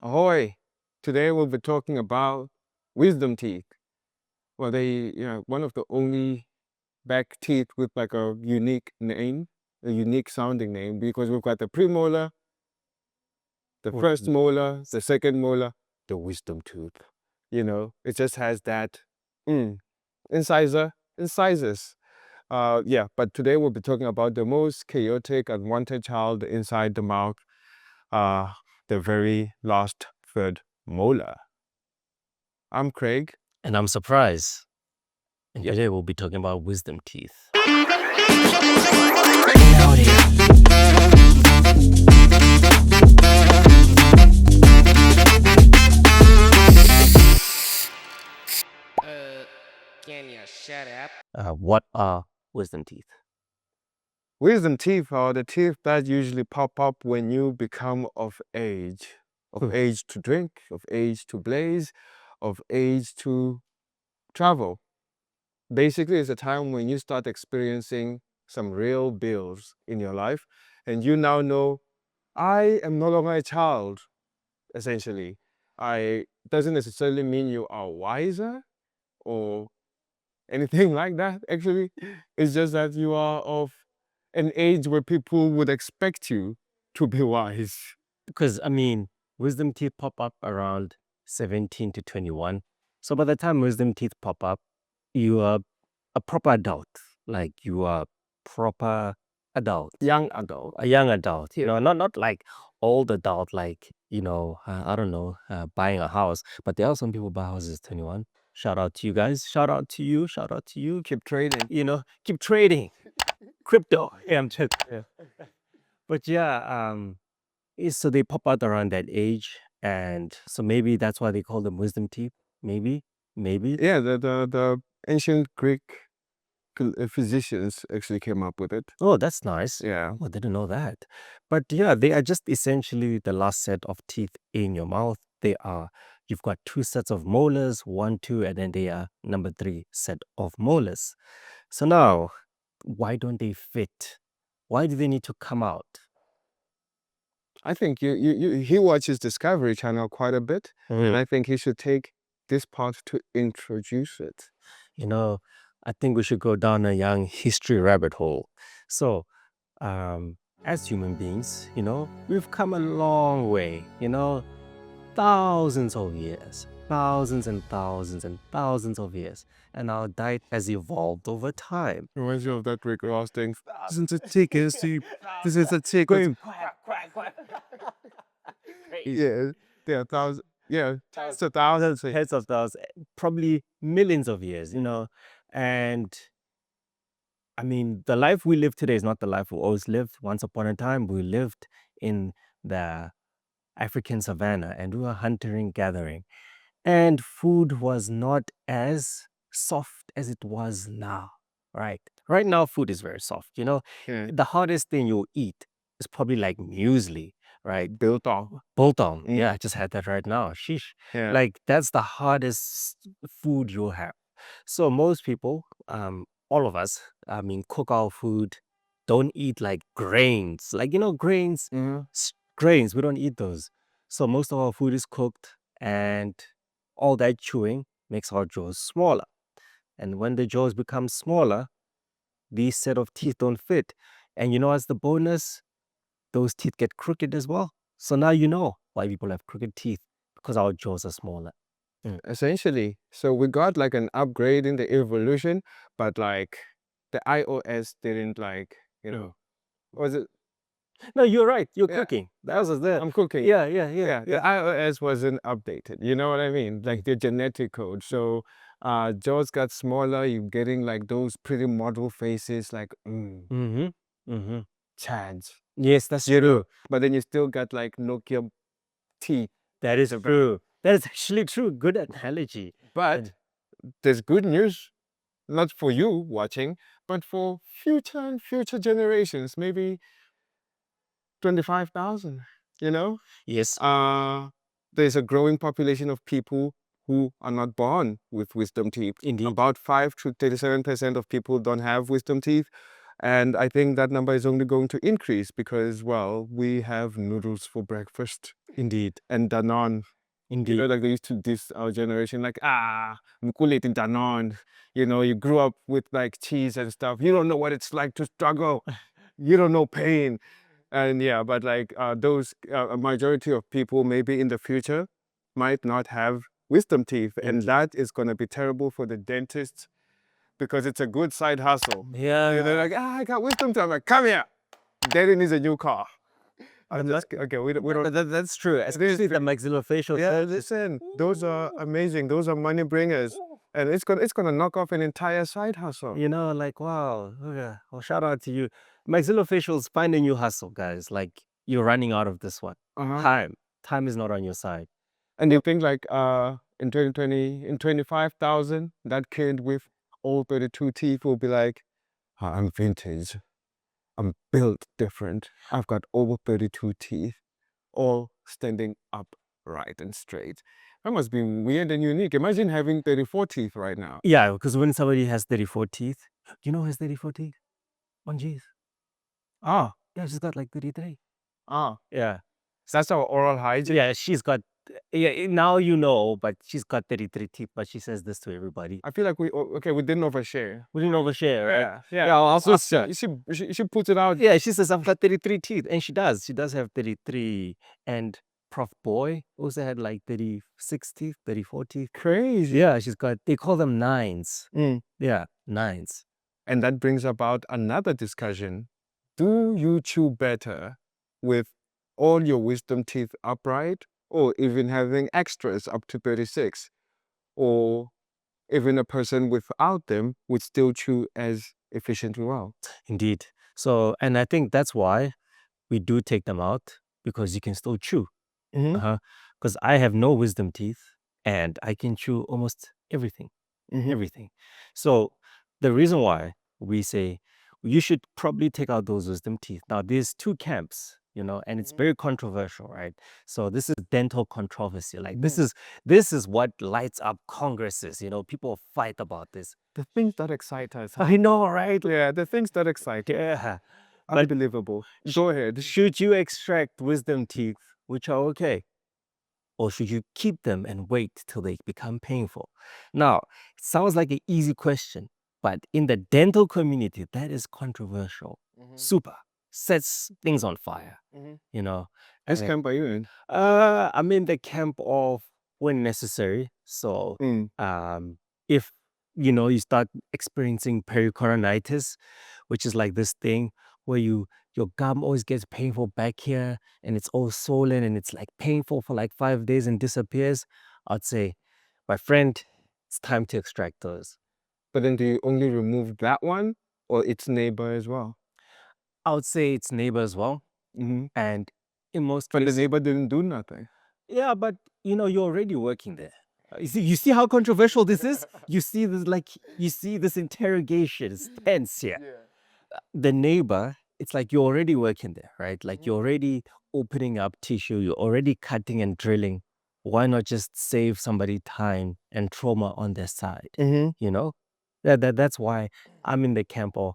Ahoy! Today we'll be talking about wisdom teeth. Well, one of the only back teeth with like a unique name, a unique sounding name, because we've got the premolar, the first molar, the second molar, the wisdom tooth. It just has that incisors. But today we'll be talking about the most chaotic, unwanted child inside the mouth, uh, the very last third molar. I'm Craig. And I'm surprised. And Yep. today we'll be talking about wisdom teeth. Can you shut up? What are wisdom teeth? Wisdom teeth are the teeth that usually pop up when you become of age to drink, of age to blaze, of age to travel. Basically, it's a time when you start experiencing some real bills in your life, and you now know, I am no longer a child, essentially. I doesn't necessarily mean you are wiser or anything like that, actually. It's just that you are of an age where people would expect you to be wise. Because, wisdom teeth pop up around 17 to 21. So by the time wisdom teeth pop up, you are a proper adult. Like you are proper adult. Young adult. A young adult. Not like old adult, like, I don't know, buying a house. But there are some people buy houses 21. Shout out to you guys. Shout out to you. Shout out to you. Keep trading. Keep trading. Crypto. Yeah, I'm just. Yeah. But yeah, so they pop out around that age, and so maybe that's why they call them wisdom teeth. Maybe. Yeah, the ancient Greek physicians actually came up with it. Oh, that's nice. Yeah. Oh, I didn't know that. But yeah, they are just essentially the last set of teeth in your mouth. You've got two sets of molars, 1, 2, and then they are number 3 set of molars. So now, why don't they fit? Why do they need to come out? I think he watches Discovery Channel quite a bit, and I think he should take this part to introduce it. I think we should go down a young history rabbit hole. So, as human beings, we've come a long way, thousands of years, thousands and thousands and thousands of years. And our diet has evolved over time. Reminds you of that Rick Ross thing. Thousands of chickens to this is a chicken. Yeah, there are thousands. Yeah, tens of thousands. Heads of thousands, probably millions of years, And the life we live today is not the life we always lived. Once upon a time, we lived in the African savannah and we were hunting, gathering. And food was not as soft as it was now, right? Right now, food is very soft. Yeah. The hardest thing you'll eat is probably like muesli, right? Biltong. Biltong. Yeah, I just had that right now. Sheesh. Yeah. Like that's the hardest food you'll have. So most people, all of us, cook our food, don't eat like grains. Like, grains, grains, we don't eat those. So most of our food is cooked and all that chewing makes our jaws smaller. And when the jaws become smaller, these set of teeth don't fit. And as the bonus, those teeth get crooked as well. So now you know why people have crooked teeth, because our jaws are smaller. Essentially. So we got like an upgrade in the evolution, but like the iOS didn't was it? No, you're right. You're Yeah. cooking. That was there. I'm cooking. Yeah. The iOS wasn't updated. You know what I mean? Like the genetic code. So jaws got smaller. You're getting like those pretty model faces, like Chads. Yes, that's true. But then you still got like Nokia teeth. That is true. That is actually true. Good analogy. But there's good news, not for you watching, but for future and future generations, maybe 25,000, Yes. There's a growing population of people who are not born with wisdom teeth. Indeed. About 5 to 37% of people don't have wisdom teeth. And I think that number is only going to increase because, well, we have noodles for breakfast Indeed. and Danone. Indeed. Like they used to diss our generation, like, mukule in Danone. You grew up with like cheese and stuff. You don't know what it's like to struggle. You don't know pain. And yeah, but like those, a majority of people maybe in the future might not have wisdom teeth. And that is going to be terrible for the dentists because it's a good side hustle. Yeah. They're like, I got wisdom teeth. I'm like, come here. Daddy needs a new car. Okay, we don't. That's true. Especially the maxillofacial. Yeah, listen, those are amazing. Those are money bringers, and it's gonna knock off an entire side hustle. Like, wow. Okay. Well, shout out to you. Maxillofacials, find a new hustle, guys. Like, you're running out of this one. Time is not on your side. And you think like in 2020, in 25,000, that kid with all 32 teeth will be like, I'm vintage. I'm built different. I've got over 32 teeth, all standing upright and straight. That must be weird and unique. Imagine having 34 teeth right now. Yeah, because when somebody has 34 teeth, you know who has 34 teeth? Manjeet. Ah, Yeah, she's got like 33. yeah. So that's our oral hygiene. Yeah, she's got, now you know, but she's got 33 teeth, but she says this to everybody. I feel like we didn't overshare. We didn't overshare, right? Yeah. Also, She puts it out. yeah, she says, I've got 33 teeth. And she does. She does have 33. And Prof. Boy also had like 36 teeth, 34 teeth. Crazy. Yeah, she's got, they call them nines. Mm. Yeah, nines. And that brings about another discussion. Do you chew better with all your wisdom teeth upright, or even having extras up to 36? Or even a person without them would still chew as efficiently well? Indeed. So, and I think that's why we do take them out, because you can still chew. Because I have no wisdom teeth and I can chew almost everything. Everything. So the reason why we say you should probably take out those wisdom teeth. Now, there's two camps, and it's very controversial, right? So this is dental controversy. Like this is what lights up congresses. People fight about this. The things that excite us. I know, right? Yeah, the things that excite us. Yeah. Unbelievable. Go ahead. Should you extract wisdom teeth, which are okay? Or should you keep them and wait till they become painful? Now, it sounds like an easy question, but in the dental community, that is controversial. Super. Sets things on fire, Which camp are you in? I'm in the camp of when necessary. So, if you start experiencing pericoronitis, which is like this thing where your gum always gets painful back here and it's all swollen and it's like painful for like 5 days and disappears, I'd say, my friend, it's time to extract those. But then do you only remove that one or its neighbor as well? I would say it's neighbor as well. And in most But cases, the neighbor didn't do nothing. yeah, but you're already working there. You see how controversial this is? You see this interrogation. It's tense here. The neighbor, it's like you're already working there, right? Like you're already opening up tissue, you're already cutting and drilling. Why not just save somebody time and trauma on their side? That's why I'm in the camp of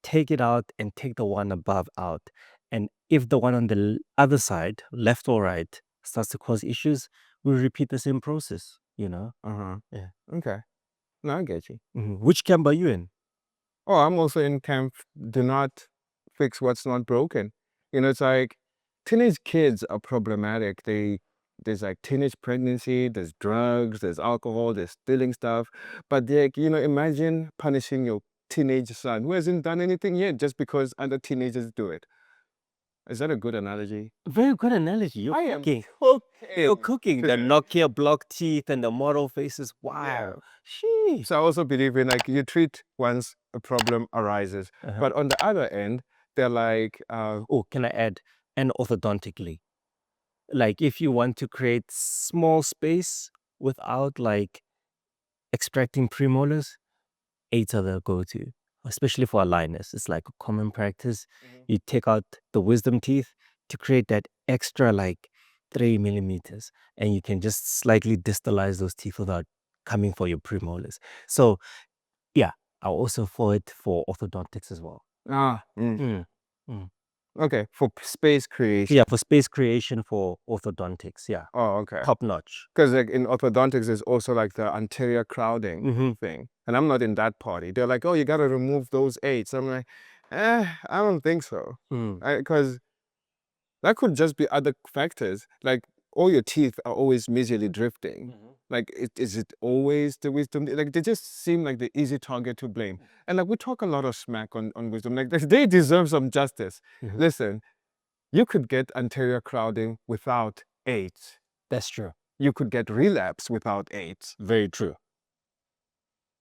take it out and take the one above out. And if the one on the other side, left or right, starts to cause issues, we'll repeat the same process, Yeah. Okay. No, I get you. Which camp are you in? Oh, I'm also in camp. Do not fix what's not broken. It's like teenage kids are problematic. There's like teenage pregnancy, there's drugs, there's alcohol, there's stealing stuff. But imagine punishing your teenage son who hasn't done anything yet just because other teenagers do it. Is that a good analogy? Very good analogy. You're I am cooking. You're cooking. The Nokia block teeth and the model faces. Wow. Sheesh. So I also believe in like you treat once a problem arises. But on the other end, they're like, Oh, can I add? And orthodontically. Like if you want to create small space without like extracting premolars, 8 are the go-to, especially for aligners. It's like a common practice. You take out the wisdom teeth to create that extra like 3 millimeters, and you can just slightly distalize those teeth without coming for your premolars. So yeah, I'll also for it for orthodontics as well. Ah, Mm. okay. For space creation. Yeah, for space creation for orthodontics. Yeah, Oh, okay. top notch. Because like in orthodontics, there's also like the anterior crowding Mhm. thing, and I'm not in that party. They're like, oh, you gotta remove those eights. I'm like, I don't think so, Mm. because that could just be other factors. Like all your teeth are always majorly drifting. Like, is it always the wisdom? Like, they just seem like the easy target to blame. And like, we talk a lot of smack on wisdom. Like, they deserve some justice. Mhm. Listen, you could get anterior crowding without AIDS. That's true. You could get relapse without AIDS. Very true.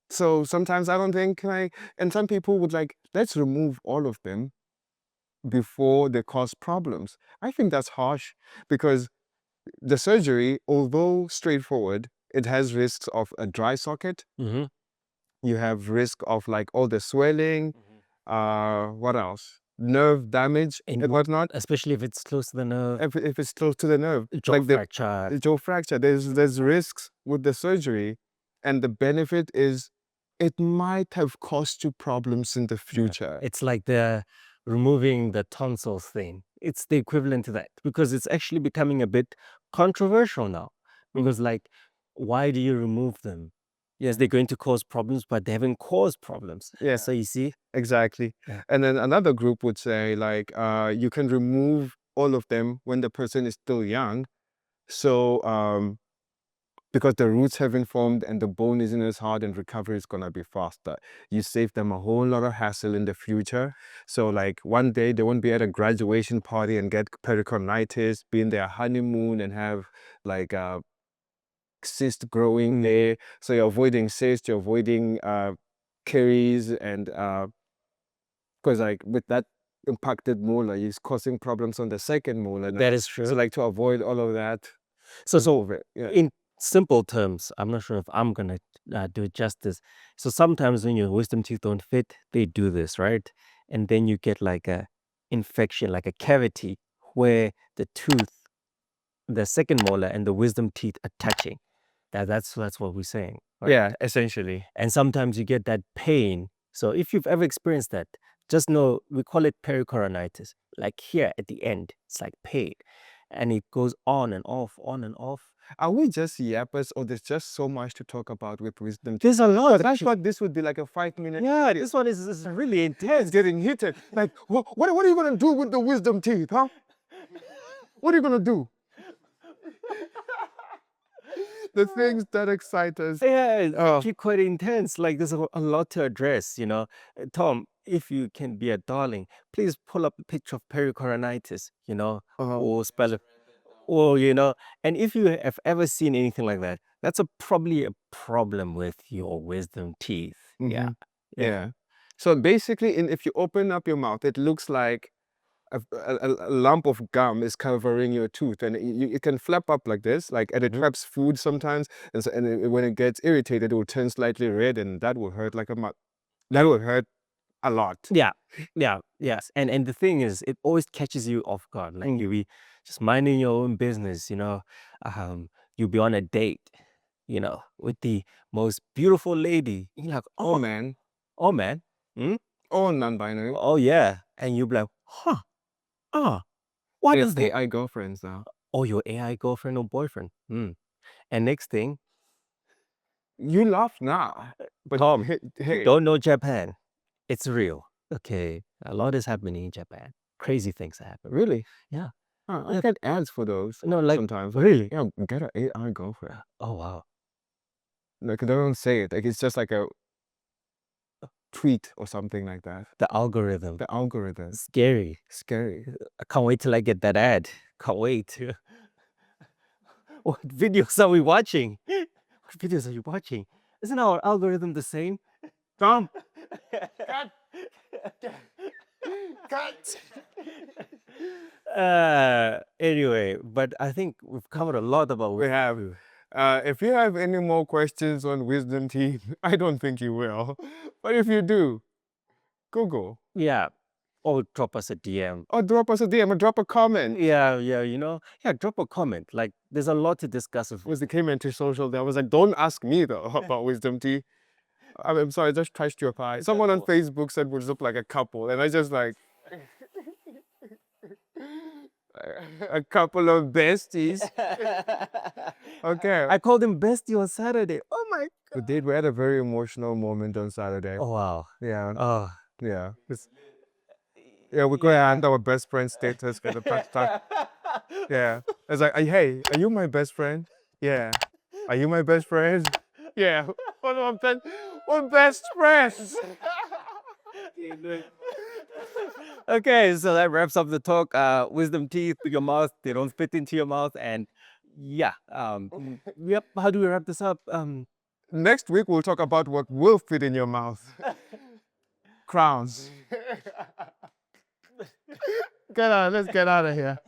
So sometimes I don't think like, and some people would like, let's remove all of them before they cause problems. I think that's harsh because the surgery, although straightforward, it has risks of a dry socket. Mm-hmm. You have risk of like all the swelling. What else? Nerve damage and whatnot. Especially if it's close to the nerve. If it's close to the nerve, Jaw like the fracture. jaw fracture, there's risks with the surgery, and the benefit is it might have caused you problems in the future. It's like the removing the tonsils thing. It's the equivalent to that because it's actually becoming a bit controversial now. Because like, why do you remove them? Yes, they're going to cause problems, but they haven't caused problems. Yeah. So you see, Exactly. Yeah. And then another group would say like you can remove all of them when the person is still young. So because the roots haven't formed and the bone isn't as hard and recovery is gonna be faster. You save them a whole lot of hassle in the future. So like one day they won't be at a graduation party and get pericornitis, be in their honeymoon and have like cyst growing there. So you're avoiding cyst, you're avoiding caries, and because like with that impacted molar, it's causing problems on the second molar. that is true. So like to avoid all of that. So remove it. Yeah. in simple terms, I'm not sure if I'm gonna do it justice. So sometimes when your wisdom teeth don't fit, they do this, right? And then you get like a infection, like a cavity where the tooth, the second molar and the wisdom teeth are touching. That's what we're saying. Right? Yeah, essentially. And sometimes you get that pain. So if you've ever experienced that, just know we call it pericoronitis. Like here at the end, it's like pain. And it goes on and off, on and off. Are we just yappers or there's just so much to talk about with wisdom? There's a lot. I thought this would be like a 5 minute. Yeah, this one is really intense. It's getting heated. Like, what are you going to do with the wisdom teeth, huh? What are you going to do? The things that excite us. Yeah, it's actually quite intense. Like there's a lot to address, you know. Tom, if you can be a darling, please pull up a picture of pericoronitis, you know, or spell it, or you know, and if you have ever seen anything like that, that's probably a problem with your wisdom teeth. Yeah. Yeah. So basically, if you open up your mouth, it looks like a lump of gum is covering your tooth, and it can flap up like this, like, and it traps food sometimes, and, so, when it gets irritated, it will turn slightly red, and that will hurt like that will hurt a lot. Yeah, yes. And the thing is, it always catches you off guard. Like you'll be just minding your own business, you know. You'll be on a date, you know, with the most beautiful lady. You're like, Oh man, oh man, oh non-binary. oh yeah, and you'll be like, huh, what is that? AI girlfriends now. Oh, your AI girlfriend or boyfriend. And next thing, You laugh now, but Tom, hey, don't know Japan. It's real. Okay, a lot is happening in Japan. Crazy things happen. really? Yeah. I get ads for those. No, like sometimes. really. Yeah, get an AI girlfriend. Oh wow. Like, they don't say it. Like, it's just like a tweet or something like that. The algorithm. The algorithm. Scary. Scary. I can't wait till I get that ad. Can't wait. What videos are we watching? What videos are you watching? Isn't our algorithm the same? Tom. Cut. Cut. Anyway, but I think we've covered a lot about We have. If you have any more questions on wisdom teeth, I don't think you will. But if you do, Google. Yeah. Or drop us a DM. Or drop us a DM or drop a comment. Yeah, you know. Yeah, drop a comment. Like there's a lot to discuss. Was the came into social there. I was like, don't ask me though about wisdom teeth. I'm sorry, I just touched your thigh. Someone on Facebook said we look like a couple, and I just like a couple of besties. Okay. I called him bestie on Saturday. Oh my We did. We had a very emotional moment on Saturday. Oh wow. Yeah. Oh. Yeah. Yeah, we're going to hand our best friend status for the past time. Yeah. It's like, hey, are you my best friend? Yeah. Are you my best friend? Yeah. We're best friends. Okay, so that wraps up the talk. Wisdom teeth to your mouth, they don't fit into your mouth, and yeah. Yep. How do we wrap this up? Next week, we'll talk about what will fit in your mouth. Crowns. Let's get out of here.